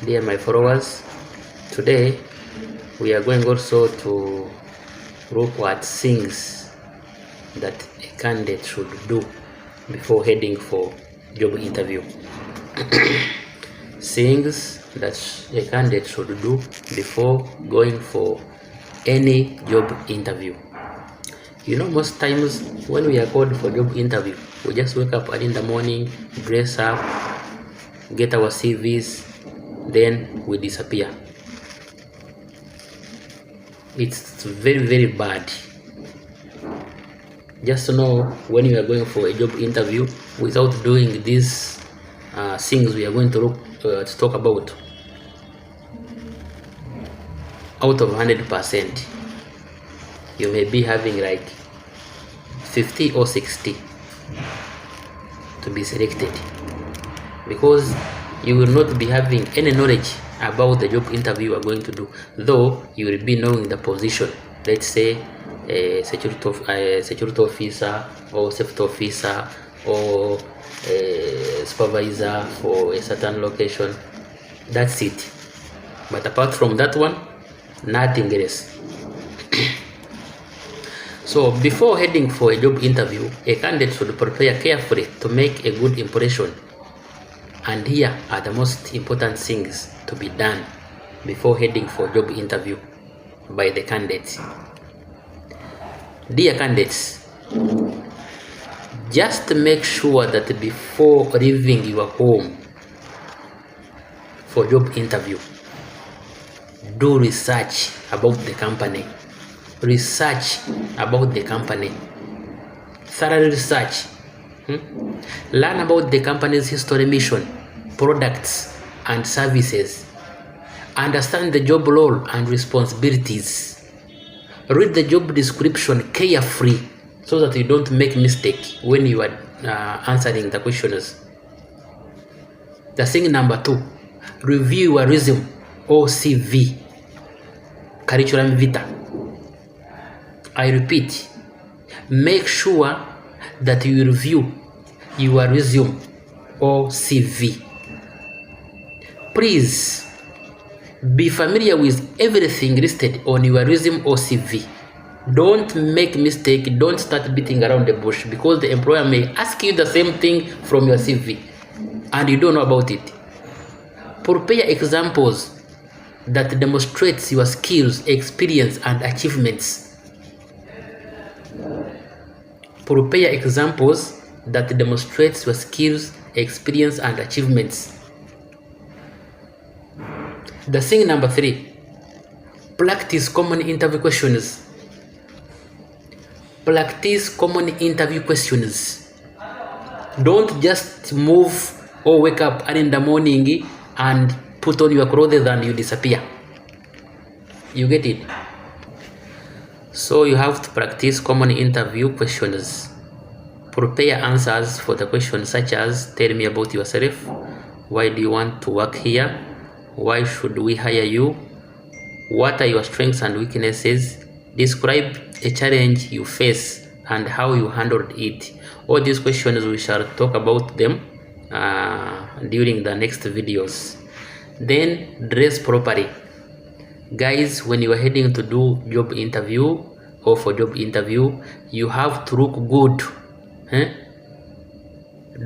Dear my followers, today we are going also to look at things that a candidate should do before heading for job interview. Things that a candidate should do before going for any job interview. You know, most times when we are called for job interview, we just wake up early in the morning, dress up, get our CVs, then we disappear. It's very bad. Just to know when you are going for a job interview without doing these things we are going to talk about. Out of 100%, you may be having like 50 or 60 to be selected, because you will not be having any knowledge about the job interview you are going to do, though you will be knowing the position. Let's say a security officer or safety officer or a supervisor for a certain location. That's it. But apart from that one, nothing else. So before heading for a job interview, a candidate should prepare carefully to make a good impression. And here are the most important things to be done before heading for job interview by the candidates. Dear candidates, just make sure that before leaving your home for job interview, do research about the company. Research about the company. Thorough research. Learn about the company's history, mission, products, and services. Understand the job role and responsibilities. Read the job description carefully so that you don't make mistake when you are answering the questions. The thing number 2, review your resume or CV, curriculum vitae. I repeat, make sure that you review your resume or CV. Please be familiar with everything listed on your resume or CV. Don't make mistake. Don't start beating around the bush, because the employer may ask you the same thing from your CV and you don't know about it. Prepare examples that demonstrates your skills, experience, and achievements. Prepare examples that demonstrates your skills, experience, and achievements. The thing number 3, practice common interview questions. Practice common interview questions. Don't just move or wake up early in the morning and put on your clothes and you disappear. You get it? So you have to practice common interview questions. Prepare answers for the questions such as, tell me about yourself, why do you want to work here, why should we hire you, what are your strengths and weaknesses, describe a challenge you face and how you handled it. All these questions we shall talk about them during the next videos. Then dress properly. Guys, when you are heading to do job interview or for job interview, you have to look good.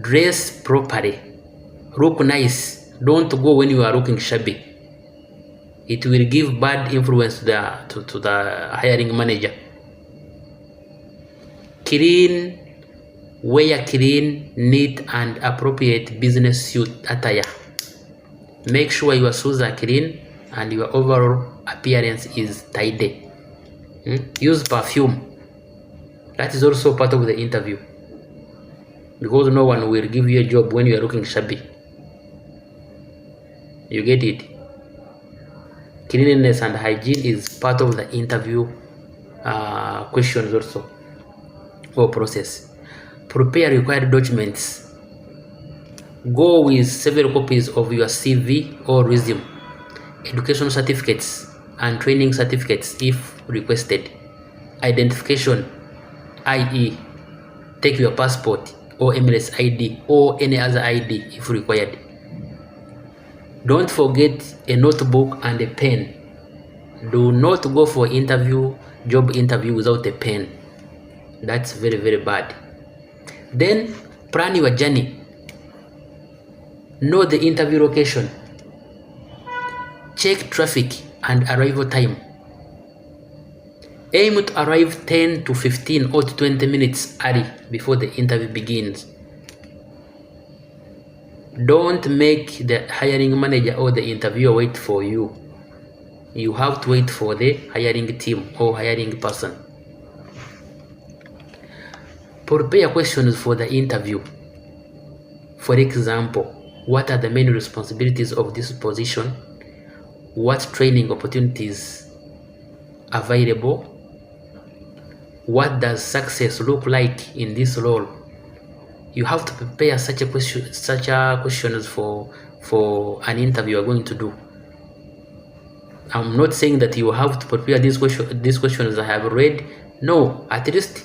Dress properly. Look nice. Don't go when you are looking shabby. It will give bad influence to the hiring manager. Clean. Wear clean, neat, and appropriate business suit attire. Make sure your shoes are clean and your overall appearance is tidy. Use perfume. That is also part of the interview, because no one will give you a job when you are looking shabby. You get it? Cleanliness and hygiene is part of the interview questions also, or process. Prepare required documents. Go with several copies of your CV or resume, education certificates and training certificates if requested, identification, i.e. take your passport or MLS ID or any other ID if required. Don't forget a notebook and a pen. Do not go for job interview without a pen. That's very, very bad. Then plan your journey. Know the interview location. Check traffic and arrival time. Aim to arrive 10 to 15 or to 20 minutes early before the interview begins. Don't make the hiring manager or the interviewer wait for you. You have to wait for the hiring team or hiring person. Prepare questions for the interview. For example, what are the main responsibilities of this position? What training opportunities available? What does success look like in this role? You have to prepare such questions for an interview you are going to do. I'm not saying that you have to prepare these questions I have read. No, at least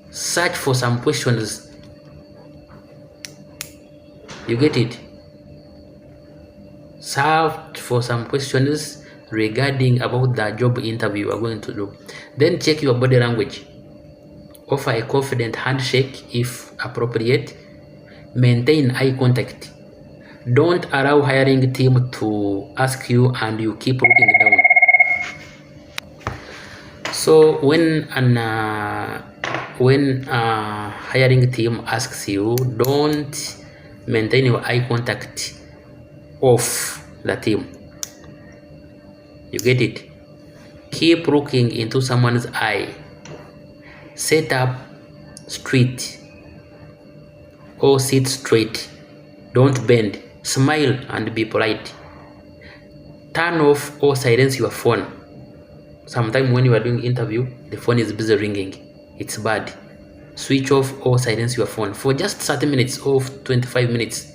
search for some questions. You get it? Search for some questions regarding about the job interview you are going to do. Then check your body language. Offer a confident handshake if appropriate. Maintain eye contact. Don't allow hiring team to ask you and you keep looking down. So when hiring team asks you, don't maintain your eye contact off the team. You get it? Keep looking into someone's eye. Sit up straight or sit straight. Don't bend. Smile and be polite. Turn off or silence your phone. Sometimes when you are doing interview, the phone is busy ringing. It's bad. Switch off or silence your phone for just 30 minutes or 25 minutes.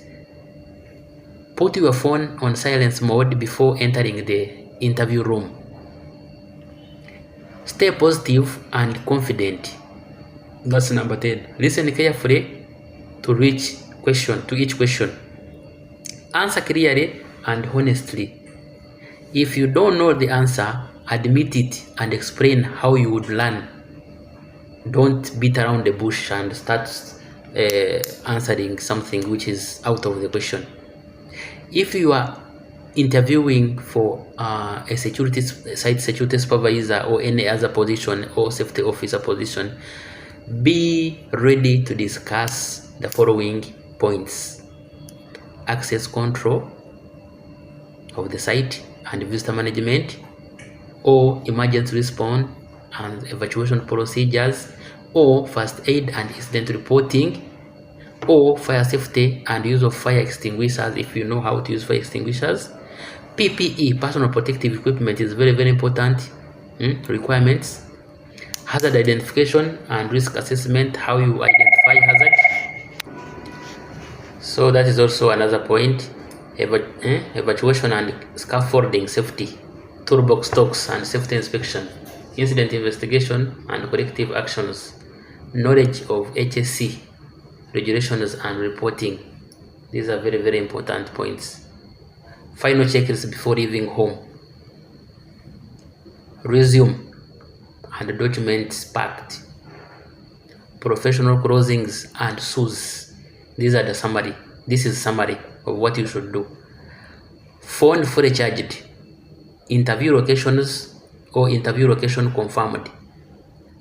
Put your phone on silence mode before entering the interview room. Stay positive and confident. That's number 10. Listen carefully to each question. Answer clearly and honestly. If you don't know the answer, admit it and explain how you would learn. Don't beat around the bush and start answering something which is out of the question. If you are interviewing for a site security supervisor or any other position or safety officer position, be ready to discuss the following points: access control of the site and visitor management, or emergency response and evacuation procedures, or first aid and incident reporting, or fire safety and use of fire extinguishers if you know how to use fire extinguishers. PPE, personal protective equipment, is very, very important requirements. Hazard identification and risk assessment, how you identify hazard. So that is also another point. Evacuation and scaffolding safety, toolbox stocks and safety inspection, incident investigation and corrective actions, knowledge of HSE regulations and reporting. These are very, very important points. Final checklist before leaving home: resume and documents packed, professional clothings and shoes. These are the summary. This is summary of what you should do. Phone fully charged. Interview locations or interview location confirmed.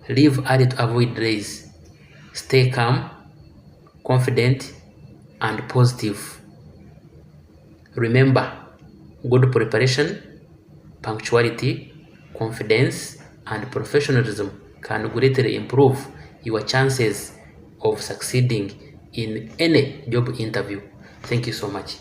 Leave early to avoid delays. Stay calm, confident, and positive. Remember, good preparation, punctuality, confidence, and professionalism can greatly improve your chances of succeeding in any job interview. Thank you so much.